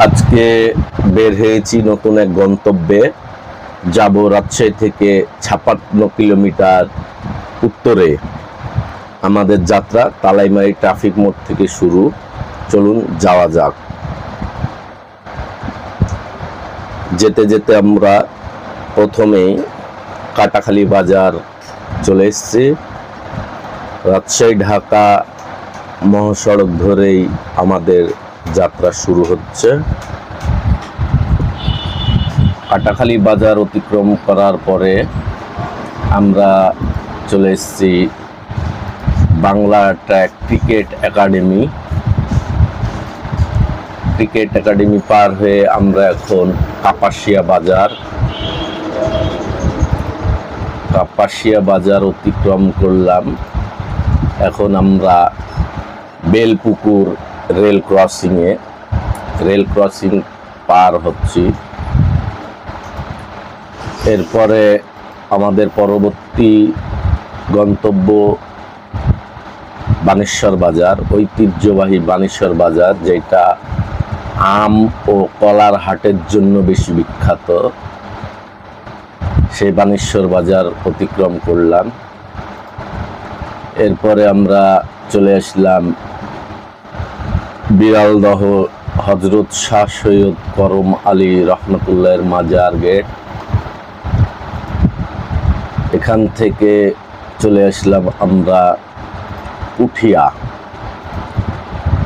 আজকে বের হয়েছি নতুন এক গন্তব্যে। যাব রাজশাহী থেকে ৫৬ কিলোমিটার উত্তরে। আমাদের যাত্রা তালাইমারি ট্রাফিক মোড় থেকে শুরু। চলুন যাওয়া যাক। যেতে যেতে আমরা প্রথমেই কাটাখালী বাজার চলে এসেছি। রাজশাহী ঢাকা মহাসড়ক ধরেই আমাদের যাত্রা শুরু হচ্ছে। কাটাখালী বাজার অতিক্রম করার পরে আমরা চলে এসেছি Bangla track cricket academy. Cricket academy পার হয়ে আমরা এখন কাপাসিয়া বাজার অতিক্রম করলাম। এখন আমরা বেলপুকুর রেল ক্রসিং পার হচ্ছি। এরপরে আমাদের পরবর্তী গন্তব্য বানেশ্বর বাজার, ঐতিহ্যবাহী বানেশ্বর বাজার, যেটা আম ও কলার হাটের জন্য বেশি বিখ্যাত। সেই বানেশ্বর বাজার অতিক্রম করলাম। এরপরে আমরা চলে আসলাম বিড়ালদহ হজরত শাহ সৈয়দ করম আলী রহমতুল্লাহের মাজার গেট। এখান থেকে চলে আসলাম আমরা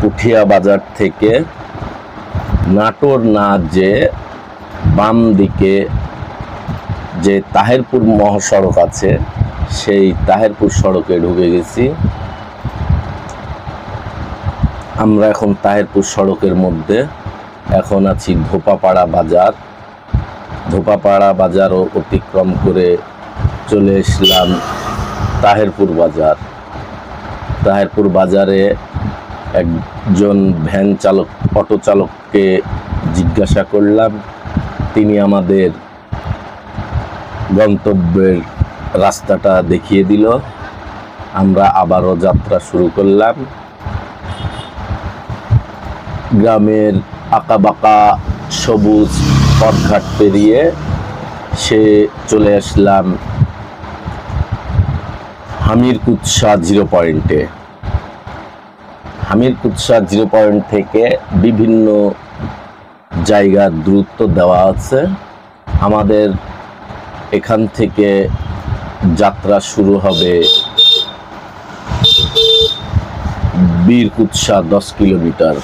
পুঠিয়া বাজার থেকে নাটোর না যে বাম দিকে যে তাহেরপুর মহাসড়ক আছে, সেই তাহেরপুর সড়কে ঢুকে গেছি। আমরা এখন তাহেরপুর সড়কের মধ্যে। এখন আছি ধোপাপাড়া বাজারও অতিক্রম করে চলে আসলাম তাহেরপুর বাজারে একজন অটো চালককে জিজ্ঞাসা করলাম। তিনি আমাদের গন্তব্যের রাস্তাটা দেখিয়ে দিল। আমরা আবারও যাত্রা শুরু করলাম। গ্রামের আঁকাবাঁকা সবুজ পথঘাট পেরিয়ে চলে আসলাম হামির কুৎসা জিরো পয়েন্টে। হামির কুৎসা জিরো পয়েন্ট থেকে বিভিন্ন জায়গার দূরত্ব দেওয়া আছে। আমাদের এখান থেকে যাত্রা শুরু হবে বীরকুৎসা 10 কিলোমিটার।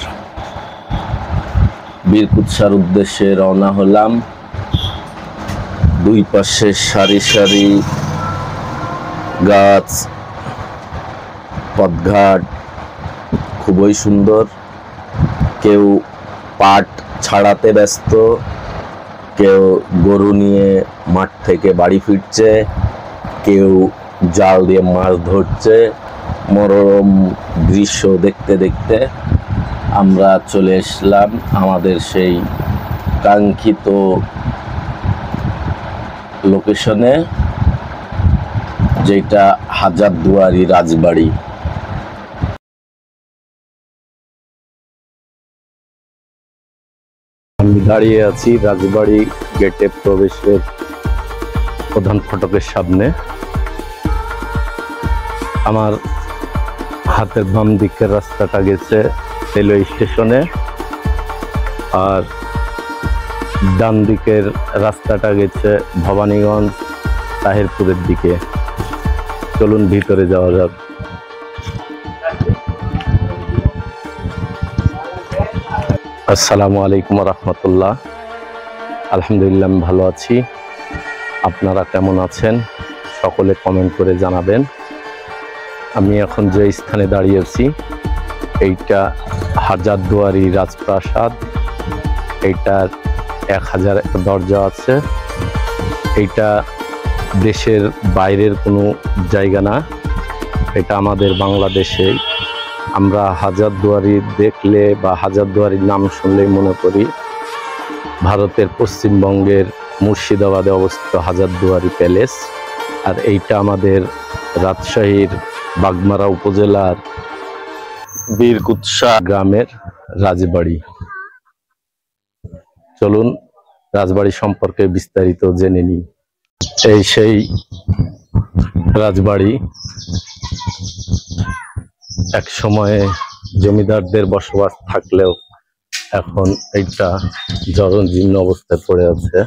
বীরকুৎসার উদ্দেশ্যে রওনা হলাম। দুই পাশে সারি সারি গাছ, পথঘাট খুবই সুন্দর। কেউ পাট ছাড়াতে ব্যস্ত, কেউ গরু নিয়ে মাঠ থেকে বাড়ি ফিরছে, কেউ জাল দিয়ে মাছ ধরছে। মনোরম দৃশ্য দেখতে দেখতে আমরা চলে আসলাম আমাদের সেই কাঙ্ক্ষিত লোকেশনে, যেটা হাজারদুয়ারি রাজবাড়ি। আমি দাঁড়িয়ে আছি রাজবাড়ি গেটে প্রবেশের প্রধান ফটকের সামনে। আমার হাতের বাম দিকের রাস্তাটা গেছে রেলওয়ে স্টেশনে, আর ডান দিকের রাস্তাটা গেছে ভবানীগঞ্জ তাহেরপুরের দিকে। চলুন ভিতরে যাওয়া যাক। আসসালামু আলাইকুম রহমতুল্লাহ। আলহামদুলিল্লাহ, আমি ভালো আছি। আপনারা কেমন আছেন সকলে কমেন্ট করে জানাবেন। আমি এখন যে স্থানে দাঁড়িয়েছি এইটা হাজারদুয়ারি রাজপ্রাসাদ। এইটার 1000 দরজা আছে। এইটা দেশের বাইরের কোনো জায়গা না, এটা আমাদের বাংলাদেশেই। আমরা হাজারদুয়ারি দেখলে বা হাজারদুয়ারির নাম শুনলেই মনে করি ভারতের পশ্চিমবঙ্গের মুর্শিদাবাদে অবস্থিত হাজারদুয়ারি প্যালেস। আর এইটা আমাদের রাজশাহীর বাগমারা উপজেলার বীরকুৎসা গ্রামের রাজবাড়ি। চলুন রাজবাড়ি সম্পর্কে বিস্তারিত জেনে নিই। এই সেই রাজবাড়ি, এক সময়ে জমিদারদের বসবাস থাকলেও এখন এইটা জরাজীর্ণ অবস্থায় পড়ে আছে।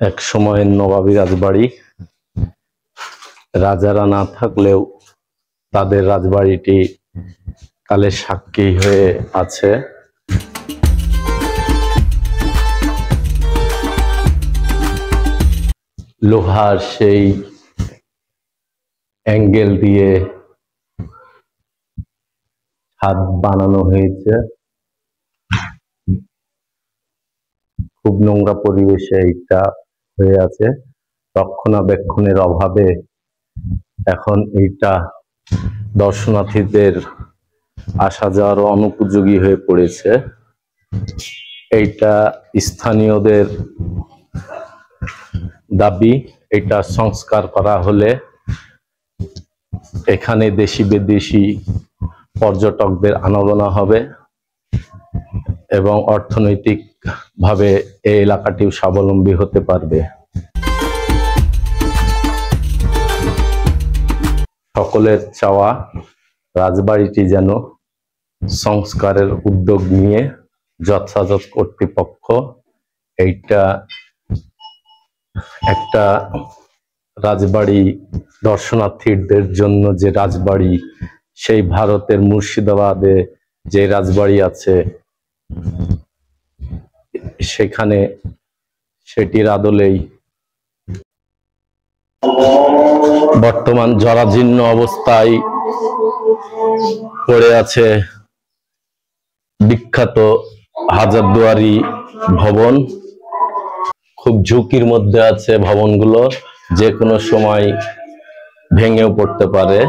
এক সময়ের নবাবী রাজবাড়ি, রাজারা না থাকলেও তাদের রাজবাড়িটি কালের সাক্ষী হয়ে আছে। লোহার সেই অ্যাঙ্গেল দিয়ে ছাদ বানানো হয়েছে। খুব নোংরা পরিবেশে এইটা হয়ে আছে। রক্ষণাবেক্ষণের অভাবে এখন এইটা দর্শনার্থীদের আসা যাওয়ার অনুপযোগী হয়ে পড়েছে। এইটা স্থানীয়দের দাবি, এটা সংস্কার করা হলে এখানে দেশি বিদেশি পর্যটকদের আনাগোনা হবে এবং অর্থনৈতিকভাবে এই এলাকাটিও স্বাবলম্বী হতে পারবে। সকলের চাওয়া রাজবাড়িটি যেন সংস্কারের উদ্যোগ নিয়ে যথাযথ কর্তৃপক্ষ এইটা একটা রাজবাড়ি, দর্শনার্থীদের জন্য যে রাজবাড়ি, সেই ভারতের মুর্শিদাবাদে যে রাজবাড়ি আছে সেখানে সেটির আদলেই বর্তমান জরাজীর্ণ অবস্থায় পড়ে আছে বিখ্যাত হাজারদুয়ারি ভবন। খুব ঝুঁকির মধ্যে আছে ভবনগুলো, যে কোনো সময় ভেঙেও পড়তে পারে।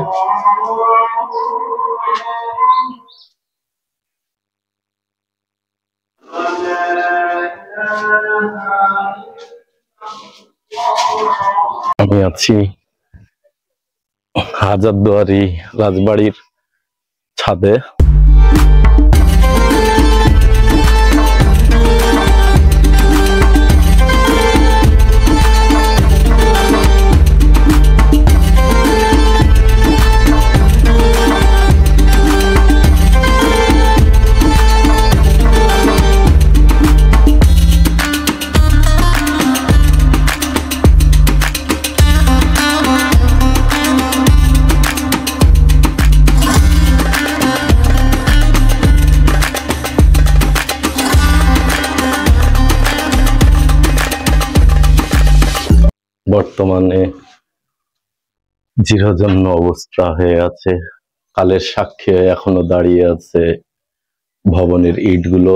আমি আছি হাজারদুয়ারি রাজবাড়ির ছাদে। বর্তমানে জীর্ণজীর্ণ অবস্থা হয়ে আছে, কালের সাক্ষী এখনো দাঁড়িয়ে আছে ভবনের ইটগুলো।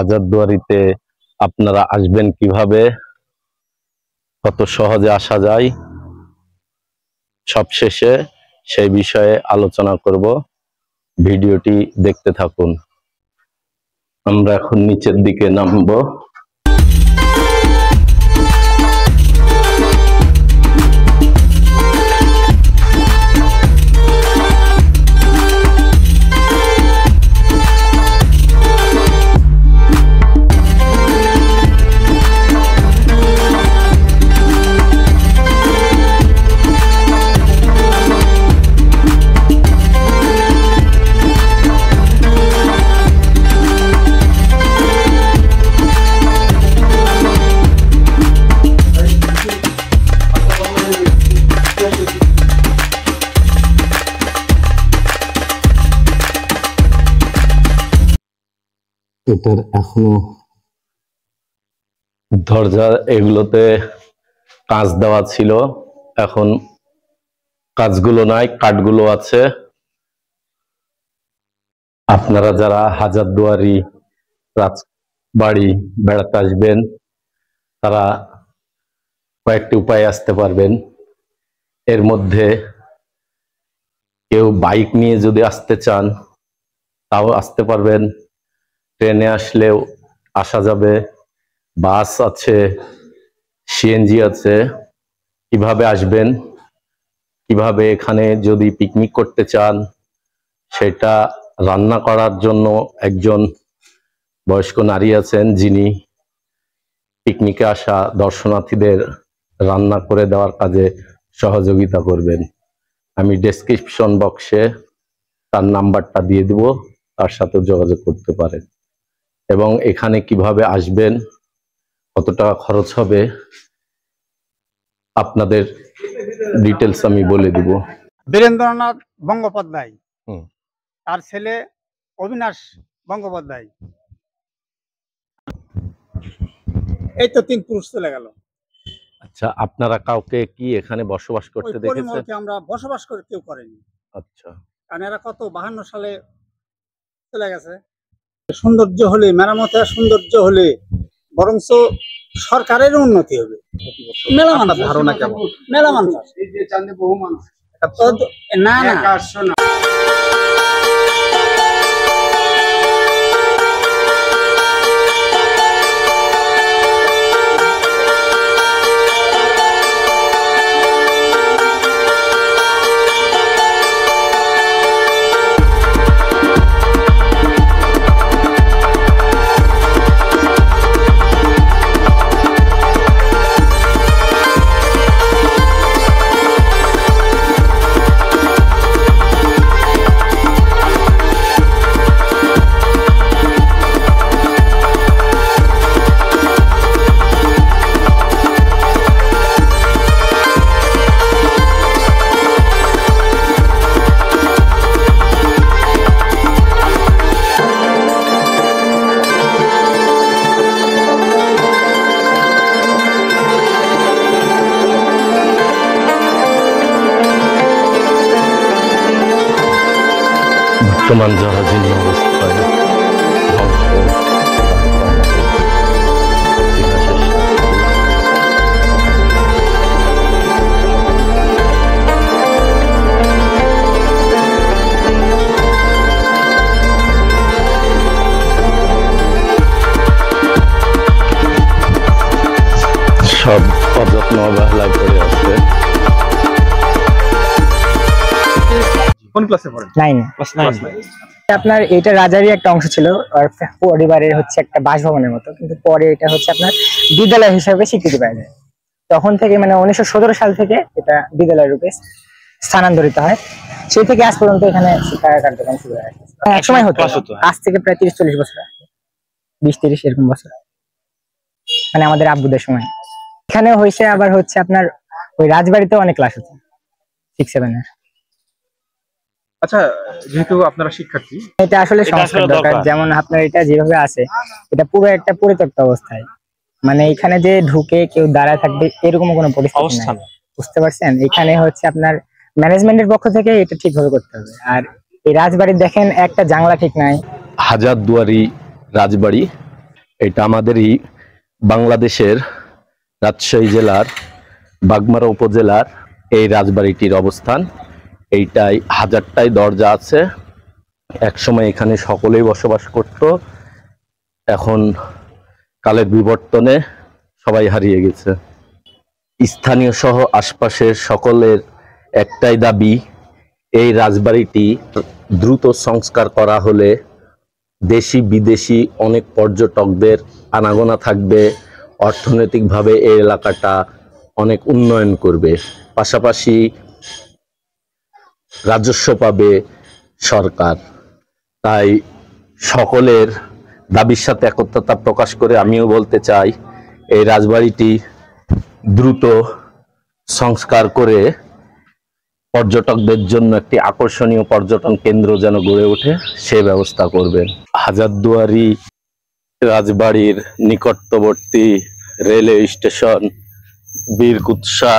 হাজারদুয়ারিতে আপনারা আসবেন কিভাবে, কত সহজে আসা যায়, সবশেষে সেই বিষয়ে আলোচনা করব। ভিডিওটি দেখতে থাকুন। আমরা এখন নিচের দিকে নামবো। এটার এখনো দরজা এগুলোতে কাঁচ দেওয়া ছিল, এখন কাঁচগুলো নাই, কাঠগুলো আছে। আপনারা যারা হাজারদুয়ারি রাজবাড়ি বেড়াতে আসবেন তারা কয়েকটি উপায়ে আসতে পারবেন। এর মধ্যে কেউ বাইক নিয়ে যদি আসতে চান তাও আসতে পারবেন, ট্রেনে আসলেও আসা যাবে, বাস আছে, সিএনজি আছে। কিভাবে আসবেন, কিভাবে এখানে যদি পিকনিক করতে চান, সেটা রান্না করার জন্য একজন বয়স্ক নারী আছেন যিনি পিকনিকে আসা দর্শনার্থীদের রান্না করে দেওয়ার কাজে সহযোগিতা করবেন। আমি ডেসক্রিপশন বক্সে তার নাম্বারটা দিয়ে দিব, তার সাথে যোগাযোগ করতে পারেন। এবং এখানে কিভাবে আসবেন, কত টাকা খরচ হবে আপনাদের ডিটেলস আমি বলে দিব। বীরেন্দ্রনাথ বন্দ্যোপাধ্যায়, তার ছেলে অবিনাশ বন্দ্যোপাধ্যায়। এই তো 3 পুরুষ চলে গেল। আচ্ছা, আপনারা কাউকে কি এখানে বসবাস করতে দেখেছেন? আমরা বসবাস করে কেউ করেনি। আচ্ছা, কারণ এরা কত 52 সালে চলে গেছে। সৌন্দর্য হলে, মেরামতের সৌন্দর্য হলে বরঞ্চ সরকারের উন্নতি হবে। মেলা মানুষ ধারণা কেমন? মেলা মানুষ এই যে চাঁদে বহু মানুষ না না বর্তমান জরাজীর্ণ অবস্থায় সব অযত্ন অবহেলায় পড়ে আছে। কোন ক্লাসে পড়েন? 9 আপনার এটা রাজারই একটা অংশ ছিল, আর পরিবারের হচ্ছে একটা বাসভবনের মতো, কিন্তু পরে এটা হচ্ছে আপনার বিদ্যালয় হিসেবে স্বীকৃতি পায় যায়। তখন থেকে মানে 1917 সাল থেকে এটা বিদ্যালয় রূপে স্থানান্তরিত হয়। সেই থেকে আজ পর্যন্ত এখানে শিক্ষা কার্যক্রম শুরু হয়। এক সময় হতো, আজ থেকে প্রায় 30-40 বছর, 20-30 এরকম বছর, মানে আমাদের আব্বুদের সময় এখানে হয়েছে। আবার হচ্ছে আপনার ওই রাজবাড়িতে অনেক ক্লাস হতো 6-7 এর। আচ্ছা, যেহেতু আপনারা শিক্ষার্থী, এটা আসলে সংস্কার দরকার। যেমন আপনার এটা যেভাবে আছে, এটা পুরো একটা পরিত্যক্ত অবস্থায়, মানে এখানে যে ঢুকে কেউ দাঁড়ায় থাকবে এরকম কোনো পরিস্থিতি নেই, বুঝতে পারছেন? এখানে হচ্ছে আপনার ম্যানেজমেন্টের পক্ষ থেকে এটা ঠিকভাবে করতে হবে। আর এই রাজবাড়ি দেখেন একটা জানলা ঠিক নাই। হাজারদুয়ারি রাজবাড়ি, এটা আমাদেরই বাংলাদেশের রাজশাহী জেলার বাগমারা উপজেলার এই রাজবাড়িটির অবস্থান। এইটাই 1000টাই দরজা আছে। একসময় এখানে সকলেই বসবাস করত, এখন কালের বিবর্তনে সবাই হারিয়ে গেছে। স্থানীয় সহ আশপাশের সকলের একটাই দাবি, এই রাজবাড়িটি দ্রুত সংস্কার করা হলে দেশি বিদেশি অনেক পর্যটকদের আনাগোনা থাকবে, অর্থনৈতিকভাবে এই এলাকাটা অনেক উন্নয়ন করবে, পাশাপাশি রাজস্ব পাবে সরকার। তাই সকলের দাবির সাথে একত্রতা প্রকাশ করে আমিও বলতে চাই, এই রাজবাড়িটি দ্রুত সংস্কার করে পর্যটকদের জন্য একটি আকর্ষণীয় পর্যটন কেন্দ্র যেন গড়ে ওঠে সে ব্যবস্থা করবেন। হাজারদুয়ারি রাজবাড়ির নিকটবর্তী railway station Birkutsa.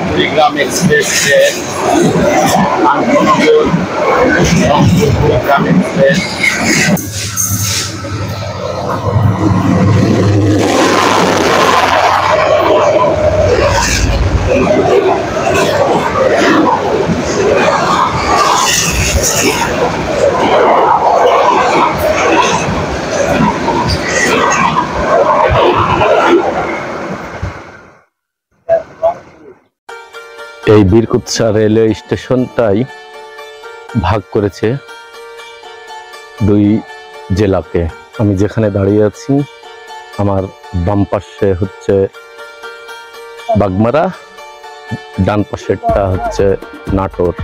Kurigram express train, আন্তনগর কুড়িগ্রাম এক্সপ্রেস। এই বীরকুৎসা রেলওয়ে স্টেশনটাই ভাগ করেছে দুই জেলাকে। আমি যেখানে দাঁড়িয়ে আছি আমার বাম পাশে হচ্ছে বাগমারা, ডান পাশেরটা হচ্ছে নাটোর।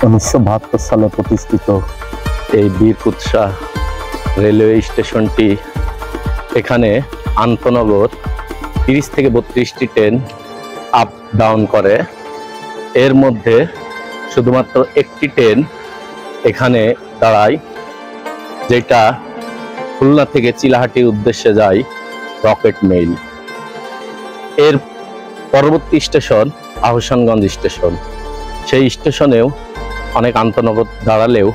উনিশশো ৭২ সালে প্রতিষ্ঠিত এই বীরকুৎসা রেলওয়ে স্টেশনটি, এখানে আন্তনগর ৩০ থেকে ৩২টি ট্রেন আপ ডাউন করে। এর মধ্যে শুধুমাত্র একটি ট্রেন এখানে দাঁড়ায়, যেটা খুলনা থেকে চিলাহাটির উদ্দেশ্যে যায়, রকেট মেইল। এর পরবর্তী স্টেশন আহসানগঞ্জ স্টেশন। সেই স্টেশনেও অনেক আন্তনগর দাঁড়ালেও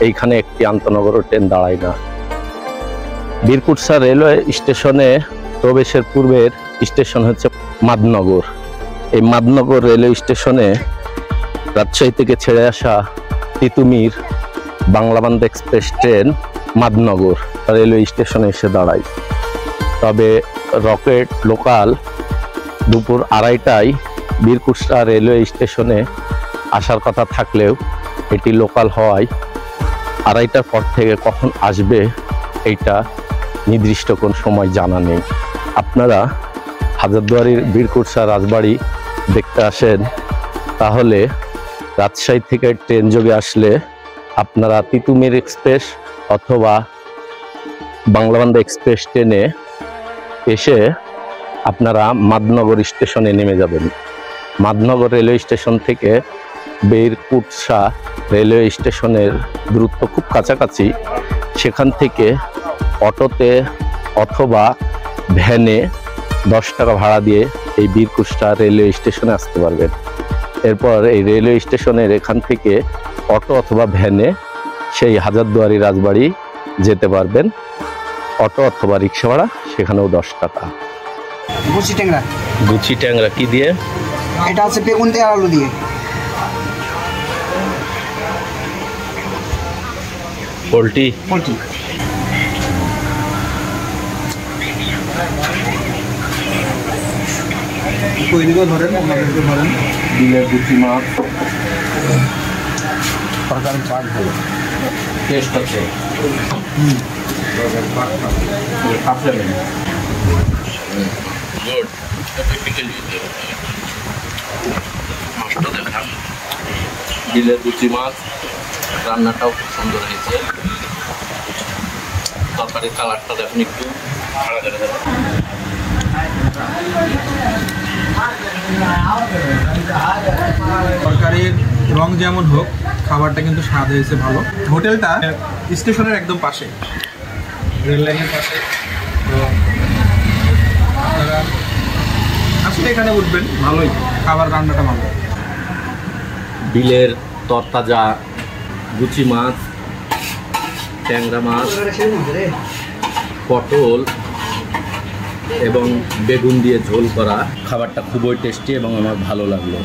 এইখানে একটি আন্তনগর ট্রেন দাঁড়ায় না। বীরকুৎসা রেলওয়ে স্টেশনে প্রবেশের পূর্বের স্টেশন হচ্ছে মাদনগর। এই মাদনগর রেলওয়ে স্টেশনে রাজশাহী থেকে ছেড়ে আসা Titumir Banglabandha express train Madnagar railway স্টেশনে এসে দাঁড়ায়। তবে রকেট লোকাল দুপুর ২:৩০টায় বীরকুৎসা রেলওয়ে স্টেশনে আসার কথা থাকলেও এটি লোকাল হওয়ায় ২:৩০টার পর থেকে কখন আসবে এইটা নির্দিষ্ট কোন সময় জানা নেই। আপনারা হাজারদুয়ারির বীরকুৎসা রাজবাড়ি দেখতে আসেন, তাহলে রাজশাহী থেকে ট্রেন যোগে আসলে আপনারা তিতুমির এক্সপ্রেস অথবা বাংলাবান্ধ এক্সপ্রেস ট্রেনে এসে আপনারা মাদনগর স্টেশনে নেমে যাবেন। মাদনগর রেলওয়ে স্টেশন থেকে বীরকুৎসা রেলওয়ে স্টেশনের দূরত্ব খুব কাছাকাছি। সেখান থেকে অটোতে অথবা ভ্যানে 10 টাকা ভাড়া দিয়ে এই বীরকুৎসা রেলওয়ে স্টেশনে আসতে পারবেন। এরপর এই রেলওয়ে স্টেশনের এখান থেকে অটো অথবা ভ্যানে সেই হাজারদুয়ারি রাজবাড়ি যেতে পারবেন। অটো অথবা রিক্সা ভাড়া সেখানেও 10 টাকা। গুচি ট্যাংরা, গুচি ট্যাংরা কি দিয়ে? এটা আছে বেগুন দিয়ে আলু দিয়ে। পোলট্রি পোলট্রি ধরেন, ওনাদেরকে ধরেন। বিলের গুচি মাছ, তরকারি পাক ভালো টেস্ট আছে। বিলের গুচি মাছ রান্নাটাও খুব সুন্দর হয়েছে। তরকারির কালারটা দেখুন একটু ভাড়া করে দেবেন। তরকারির রং যেমন হোক, খাবারটা কিন্তু স্বাদ হয়েছে ভালো। হোটেলটা স্টেশনের একদম পাশে, রেল লাইনের পাশে। তো আপনারা আসলে এখানে উঠবেন, ভালোই খাবার, রান্নাটা ভালো। বিলের তরতাজা গুচি মাছ, ট্যাংরা মাছ, পটল এবং বেগুন দিয়ে ঝোল করা খাবারটা খুবই টেস্টি এবং আমার ভালো লাগলো।